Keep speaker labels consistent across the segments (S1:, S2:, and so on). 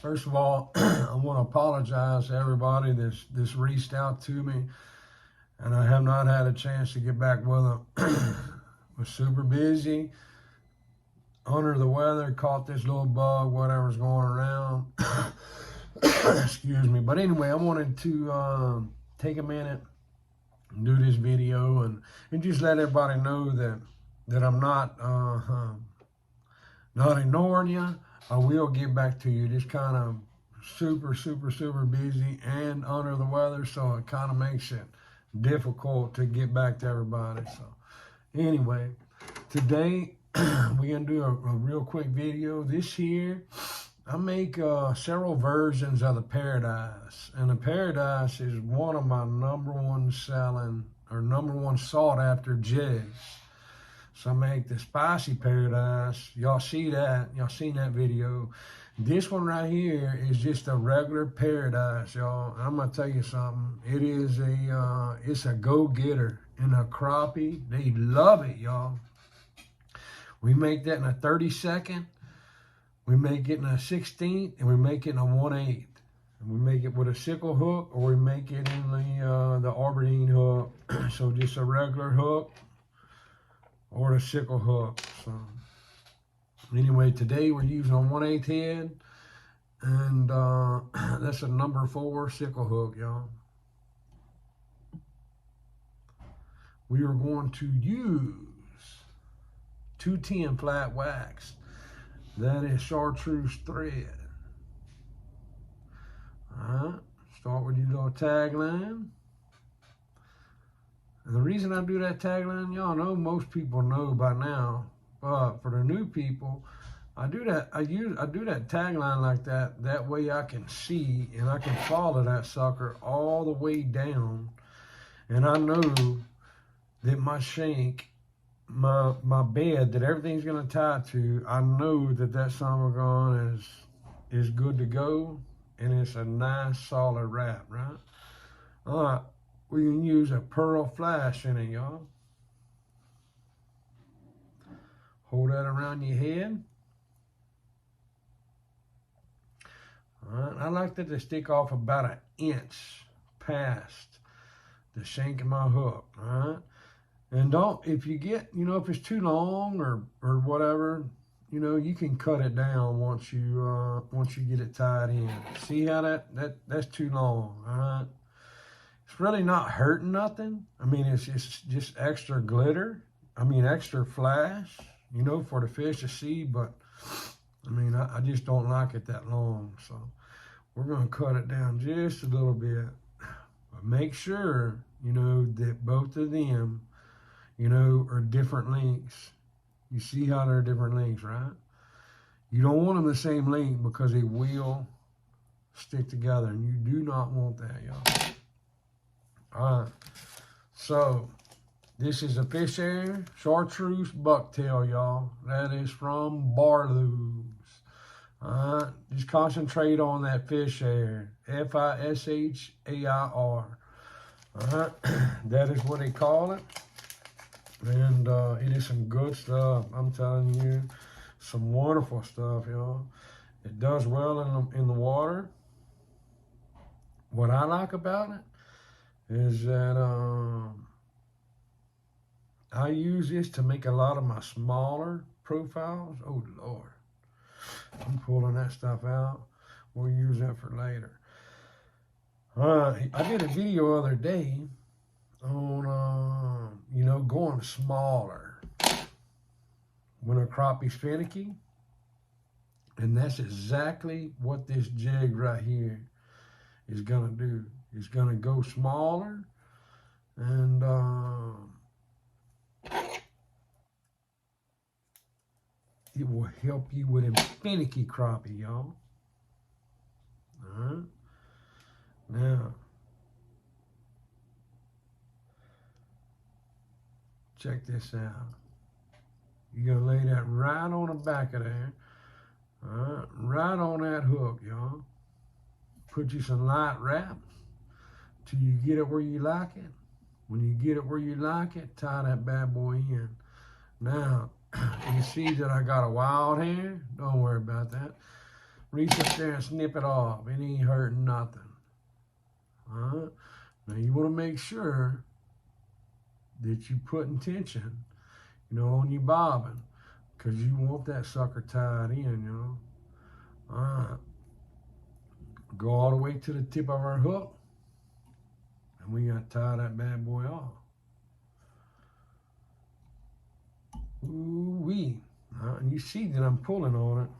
S1: First of all, I want to apologize to everybody that's reached out to me, and I have not had a chance to get back with them. Was super busy, under the weather, caught this little bug, whatever's going around. Excuse me. But anyway, I wanted to take a minute and do this video and just let everybody know that I'm not ignoring you. I will get back to you. Just kind of super busy and under the weather, so it kind of makes it difficult to get back to everybody. So anyway, today we're gonna do a real quick video. This here, I make several versions of the Paradise, and the Paradise is one of my number one sought after jigs. So I make the spicy Paradise. Y'all see that? Y'all seen that video? This one right here is just a regular Paradise, y'all. I'm gonna tell you something. It is it's a go-getter in a crappie. They love it, y'all. We make that in a 32nd. We make it in a 16th, and we make it in a 1/8. And we make it with a sickle hook, or we make it in the Aberdeen hook. So just a regular hook or a sickle hook. So anyway, today we're using a 1/8 head, and that's a number 4 sickle hook, y'all. We are going to use 210 flat wax. That is chartreuse thread. All right, start with your little tagline. And the reason I do that tagline, y'all know most people know by now, but for the new people, I do that tagline like that. That way I can see and I can follow that sucker all the way down, and I know that my shank, my bed that everything's gonna tie to, I know that son of a gun is good to go, and it's a nice solid wrap, right? All right, we can use a pearl flash in it, y'all. Hold that around your head. All right, I like that to stick off about 1 inch past the shank of my hook, all right? And don't, if you get, if it's too long or whatever, you can cut it down once you get it tied in. See how that's too long, all right? It's really not hurting nothing. I mean, it's just extra glitter. I mean, extra flash, for the fish to see. But I mean, I just don't like it that long. So we're gonna cut it down just a little bit. But make sure, that both of them, are different lengths. You see how they're different lengths, right? You don't want them the same length because they will stick together, and you do not want that, y'all. All right, so this is a fish hair chartreuse bucktail, y'all. That is from Barlow's. All right, just concentrate on that fish hair, Fishhair. All right, that is what they call it. And it is some good stuff. I'm telling you, some wonderful stuff, y'all. It does well in the water. What I like about it is that I use this to make a lot of my smaller profiles. Oh, Lord. I'm pulling that stuff out. We'll use that for later. I did a video the other day on, going smaller when a crappie's finicky. And that's exactly what this jig right here is going to do. It's going to go smaller, and it will help you with a finicky crappie, y'all. All right. Now, check this out. You're going to lay that right on the back of there. All right, right on that hook, y'all. Put you some light wrap till you get it where you like it. When you get it where you like it, tie that bad boy in. Now, you see that I got a wild hair? Don't worry about that. reach up there and snip it off. It ain't hurting nothing. Now you want to make sure that you putting tension, you know, on your bobbin, because you want that sucker tied in, you know. Go all the way to the tip of our hook, and we got to tie that bad boy off. Ooh-wee. And you see that I'm pulling on it.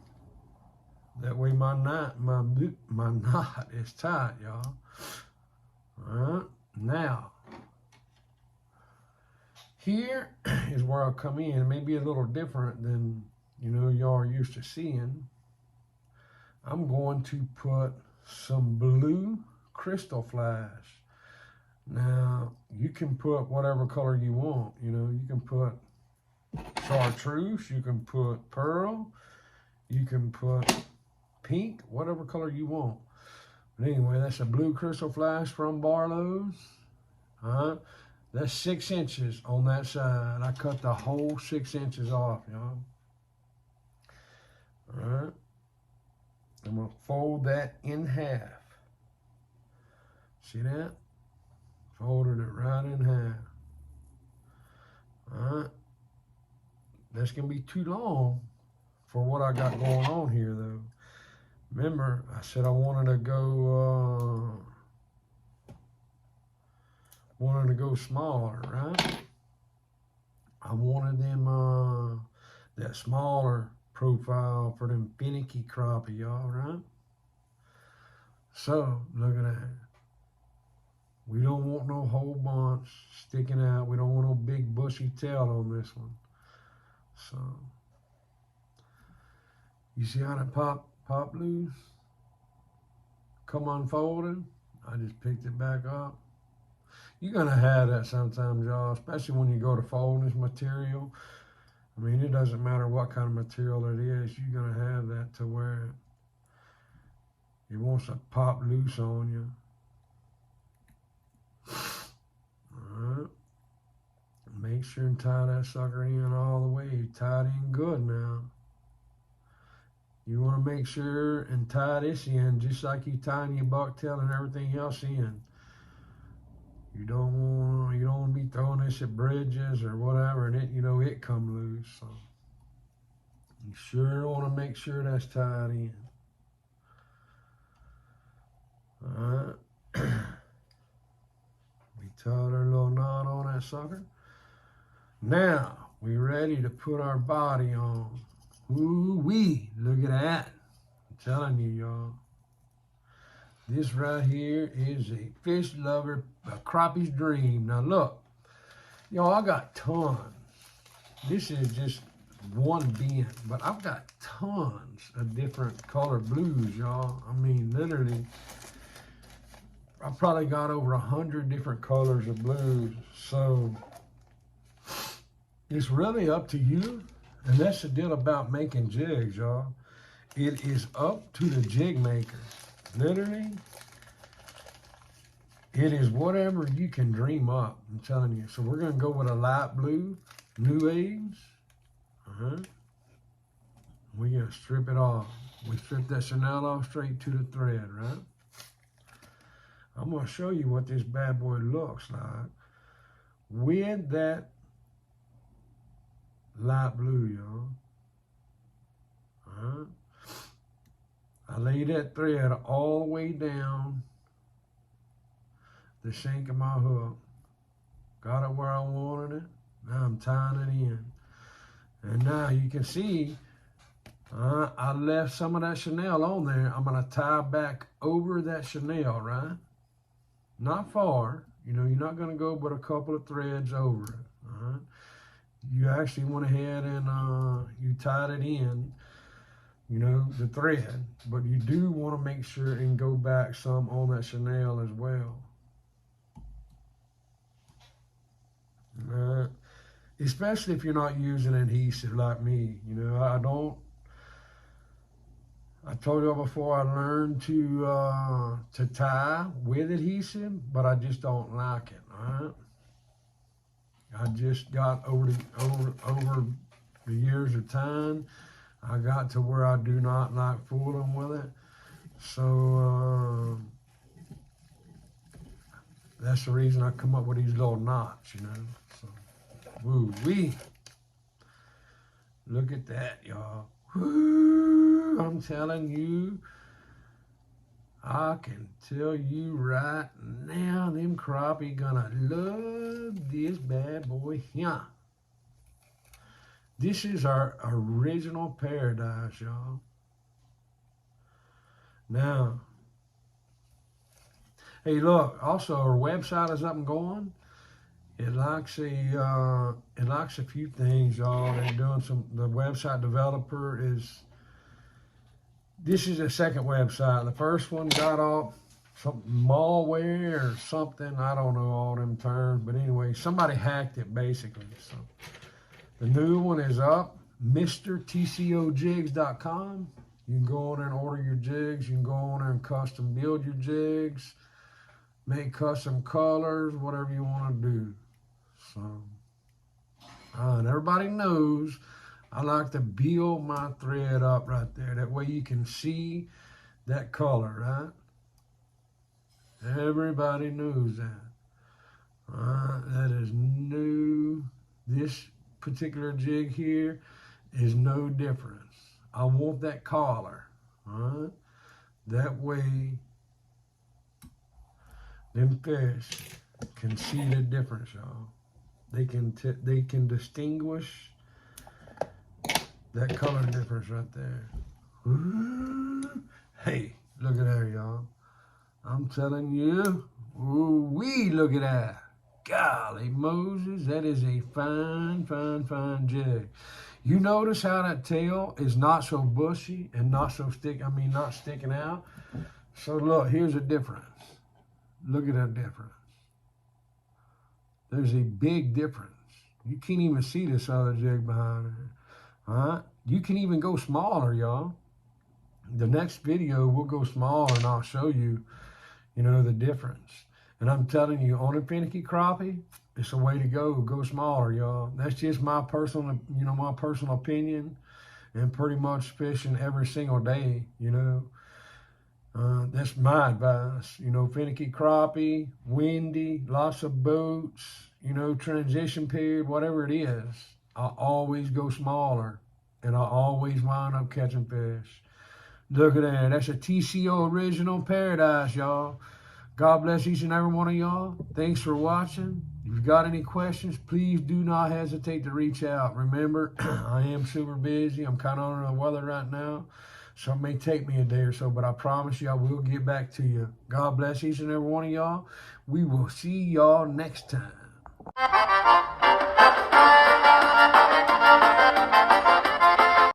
S1: That way my knot is tight, y'all. All right. Now, here is where I'll come in. It may be a little different than, you know, y'all are used to seeing. I'm going to put some blue crystal flash. Now, you can put whatever color you want. You know, you can put chartreuse, you can put pearl, you can put pink, whatever color you want. But anyway, that's a blue crystal flash from Barlow's. That's 6 inches on that side. I cut the whole 6 inches off, y'all. All right. I'm going to fold that in half. See that? Folded it right in half. All right. That's going to be too long for what I got going on here, though. Remember, I said I wanted to go smaller, right? I wanted them that smaller profile for them Finicky Crappie, y'all, right? So, look at that. We don't want no whole bunch sticking out. We don't want no big bushy tail on this one. So, you see how that pop loose? Come unfolded. I just picked it back up. You're going to have that sometimes, y'all, especially when you go to fold this material. I mean, it doesn't matter what kind of material it is. You're going to have that to where it wants to pop loose on you. All right. Make sure and tie that sucker in all the way. Tie it in good now. You want to make sure and tie this in just like you tying your bucktail and everything else in. You don't want to be throwing this at bridges or whatever, and it, you know, it come loose. So you sure want to make sure that's tied in. All right. We tied our little knot on that sucker. Now we ready to put our body on. Ooh-wee, look at that. I'm telling you, y'all. This right here is a fish lover, a crappie's dream. Now look, y'all, I got tons. This is just one bin, but I've got tons of different color blues, y'all. I mean, literally, I probably got over 100 different colors of blues. So it's really up to you. And that's the deal about making jigs, y'all. It is up to the jig maker. Literally, it is whatever you can dream up, I'm telling you. So we're going to go with a light blue, New Age. We're going to strip it off. We strip that chenille off straight to the thread, right? I'm going to show you what this bad boy looks like with that light blue, y'all. I lay that thread all the way down the shank of my hook. Got it where I wanted it. Now I'm tying it in. And now you can see I left some of that chenille on there. I'm going to tie back over that chenille, right? Not far. You know, you're not going to go but a couple of threads over it. All right? You actually went ahead and you tied it in, you know, the thread, but you do want to make sure and go back some on that chenille as well. Especially if you're not using adhesive like me. You know, I told you before, I learned to tie with adhesive, but I just don't like it, all right? I just got over the years of time, I got to where I do not like fooling with it. So that's the reason I come up with these little knots, you know. So, woo-wee. Look at that, y'all. Woo, I'm telling you, I can tell you right now, them crappie gonna love this bad boy here. This is our original paradise, y'all. Now, hey, look, also our website is up and going. It likes a few things, y'all. They're doing the website developer is, this is the second website. The first one got off some malware or something. I don't know all them terms, but anyway, somebody hacked it basically. So the new one is up, MrTCOJigs.com. You can go on there and order your jigs. You can go on there and custom build your jigs, make custom colors, whatever you want to do. So, and everybody knows I like to build my thread up right there. That way you can see that color, right? Everybody knows that. That is new. This particular jig here is no difference. I want that collar, all right? That way them fish can see the difference, y'all. They can distinguish that color difference right there. Ooh. Hey, look at that, y'all. I'm telling you, ooh-wee, look at that. Golly Moses, that is a fine, fine, fine jig. You notice how that tail is not so bushy and not sticking out? So look, here's a difference. Look at that difference. There's a big difference. You can't even see this other jig behind it. All right? You can even go smaller, y'all. The next video, we'll go smaller and I'll show you, the difference. And I'm telling you, on a Finicky Crappie, it's the way to go. Go smaller, y'all. That's just my personal, my personal opinion, and pretty much fishing every single day, That's my advice. Finicky Crappie, windy, lots of boats, transition period, whatever it is. I always go smaller, and I always wind up catching fish. Look at that. That's a TCO Original Paradise, y'all. God bless each and every one of y'all. Thanks for watching. If you've got any questions, please do not hesitate to reach out. Remember, I am super busy. I'm kind of under the weather right now, so it may take me a day or so, but I promise you I will get back to you. God bless each and every one of y'all. We will see y'all next time.